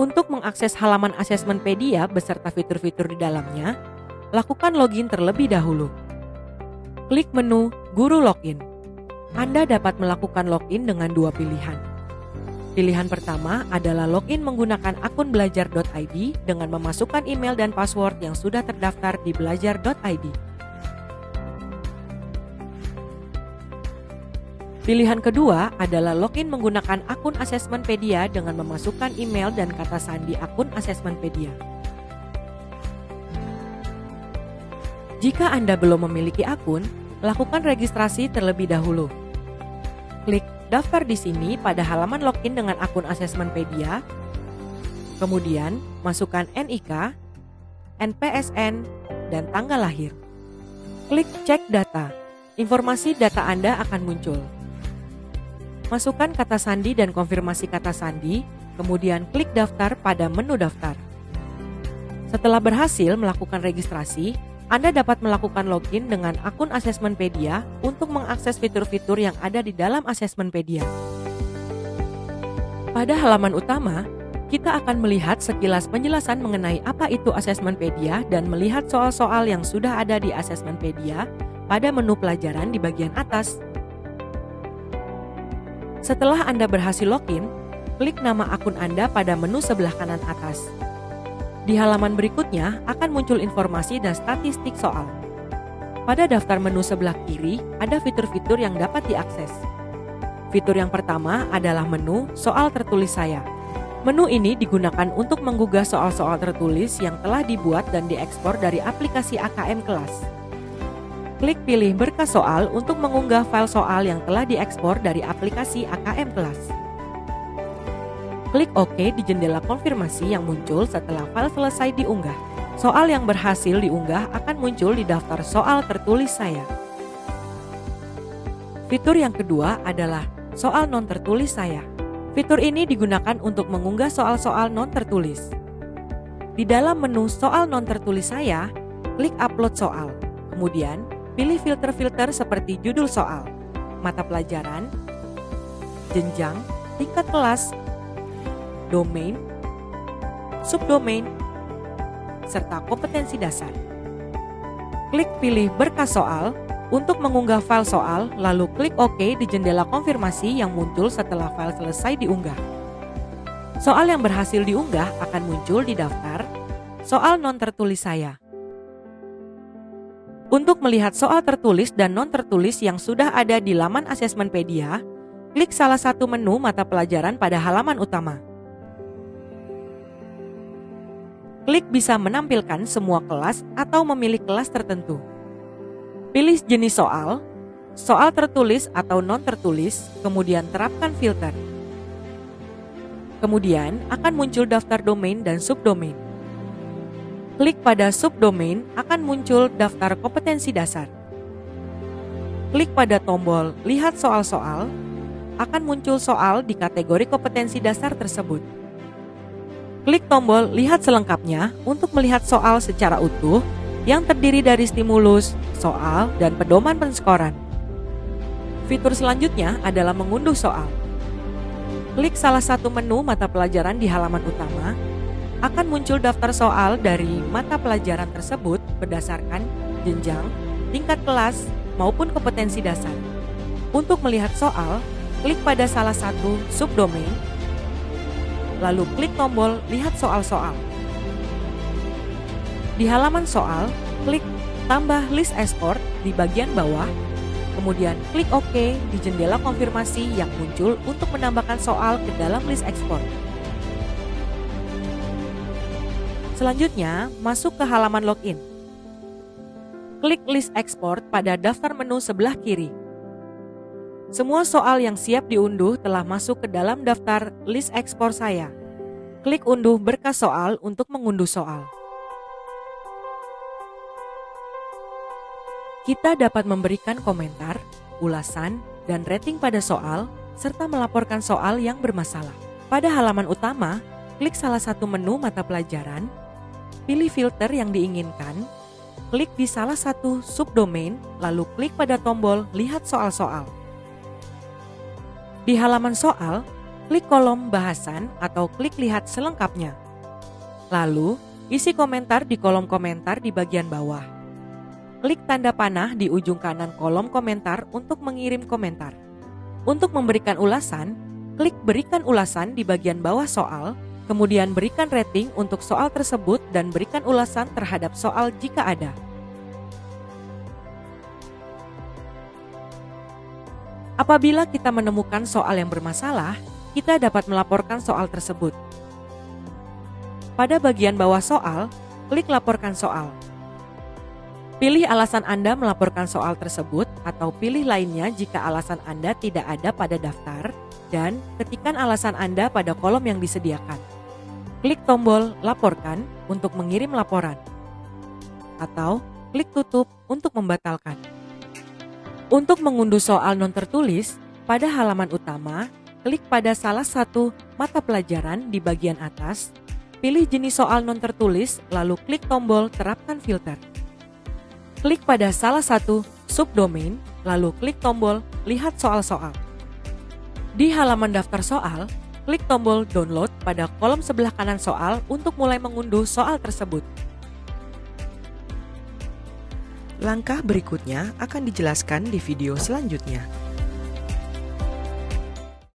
Untuk mengakses halaman Asesmenpedia beserta fitur-fitur di dalamnya, lakukan login terlebih dahulu. Klik menu Guru Login. Anda dapat melakukan login dengan dua pilihan. Pilihan pertama adalah login menggunakan akun belajar.id dengan memasukkan email dan password yang sudah terdaftar di belajar.id. Pilihan kedua adalah login menggunakan akun Asesmenpedia dengan memasukkan email dan kata sandi akun Asesmenpedia. Jika Anda belum memiliki akun, lakukan registrasi terlebih dahulu. Klik daftar di sini pada halaman login dengan akun Asesmenpedia. Kemudian, masukkan NIK, NPSN, dan tanggal lahir. Klik cek data. Informasi data Anda akan muncul. Masukkan kata sandi dan konfirmasi kata sandi, kemudian klik daftar pada menu daftar. Setelah berhasil melakukan registrasi, Anda dapat melakukan login dengan akun Asesmenpedia untuk mengakses fitur-fitur yang ada di dalam Asesmenpedia. Pada halaman utama, kita akan melihat sekilas penjelasan mengenai apa itu Asesmenpedia dan melihat soal-soal yang sudah ada di Asesmenpedia pada menu pelajaran di bagian atas. Setelah Anda berhasil login, klik nama akun Anda pada menu sebelah kanan atas. Di halaman berikutnya akan muncul informasi dan statistik soal. Pada daftar menu sebelah kiri, ada fitur-fitur yang dapat diakses. Fitur yang pertama adalah menu soal tertulis saya. Menu ini digunakan untuk menggugah soal-soal tertulis yang telah dibuat dan diekspor dari aplikasi AKM kelas. Klik pilih berkas soal untuk mengunggah file soal yang telah diekspor dari aplikasi AKM kelas. Klik OK di jendela konfirmasi yang muncul setelah file selesai diunggah. Soal yang berhasil diunggah akan muncul di daftar soal tertulis saya. Fitur yang kedua adalah soal non tertulis saya. Fitur ini digunakan untuk mengunggah soal-soal non tertulis. Di dalam menu soal non tertulis saya, klik upload soal. Kemudian, pilih filter-filter seperti judul soal, mata pelajaran, jenjang, tingkat kelas, domain, subdomain, serta kompetensi dasar. Klik pilih berkas soal untuk mengunggah file soal, lalu klik OK di jendela konfirmasi yang muncul setelah file selesai diunggah. Soal yang berhasil diunggah akan muncul di daftar soal non tertulis saya. Untuk melihat soal tertulis dan non tertulis yang sudah ada di laman Asesmenpedia, klik salah satu menu mata pelajaran pada halaman utama. Klik bisa menampilkan semua kelas atau memilih kelas tertentu. Pilih jenis soal, soal tertulis atau non tertulis, kemudian terapkan filter. Kemudian akan muncul daftar domain dan subdomain. Klik pada subdomain akan muncul daftar kompetensi dasar. Klik pada tombol lihat soal-soal, akan muncul soal di kategori kompetensi dasar tersebut. Klik tombol lihat selengkapnya untuk melihat soal secara utuh yang terdiri dari stimulus, soal, dan pedoman penskoran. Fitur selanjutnya adalah mengunduh soal. Klik salah satu menu mata pelajaran di halaman utama, akan muncul daftar soal dari mata pelajaran tersebut berdasarkan jenjang, tingkat kelas, maupun kompetensi dasar. Untuk melihat soal, klik pada salah satu subdomain, lalu klik tombol lihat soal-soal. Di halaman soal, klik tambah list export di bagian bawah, kemudian klik OK di jendela konfirmasi yang muncul untuk menambahkan soal ke dalam list export. Selanjutnya, masuk ke halaman login. Klik list export pada daftar menu sebelah kiri. Semua soal yang siap diunduh telah masuk ke dalam daftar list export saya. Klik unduh berkas soal untuk mengunduh soal. Kita dapat memberikan komentar, ulasan, dan rating pada soal, serta melaporkan soal yang bermasalah. Pada halaman utama, klik salah satu menu mata pelajaran, pilih filter yang diinginkan, klik di salah satu subdomain, lalu klik pada tombol lihat soal-soal. Di halaman soal, klik kolom bahasan atau klik lihat selengkapnya. Lalu, isi komentar di kolom komentar di bagian bawah. Klik tanda panah di ujung kanan kolom komentar untuk mengirim komentar. Untuk memberikan ulasan, klik berikan ulasan di bagian bawah soal, kemudian berikan rating untuk soal tersebut dan berikan ulasan terhadap soal jika ada. Apabila kita menemukan soal yang bermasalah, kita dapat melaporkan soal tersebut. Pada bagian bawah soal, klik laporkan soal. Pilih alasan Anda melaporkan soal tersebut atau pilih lainnya jika alasan Anda tidak ada pada daftar dan ketikkan alasan Anda pada kolom yang disediakan. Klik tombol laporkan untuk mengirim laporan atau klik tutup untuk membatalkan. Untuk mengunduh soal non tertulis, pada halaman utama, klik pada salah satu mata pelajaran di bagian atas, pilih jenis soal non tertulis lalu klik tombol terapkan filter. Klik pada salah satu subdomain, lalu klik tombol lihat soal-soal. Di halaman daftar soal, klik tombol download pada kolom sebelah kanan soal untuk mulai mengunduh soal tersebut. Langkah berikutnya akan dijelaskan di video selanjutnya.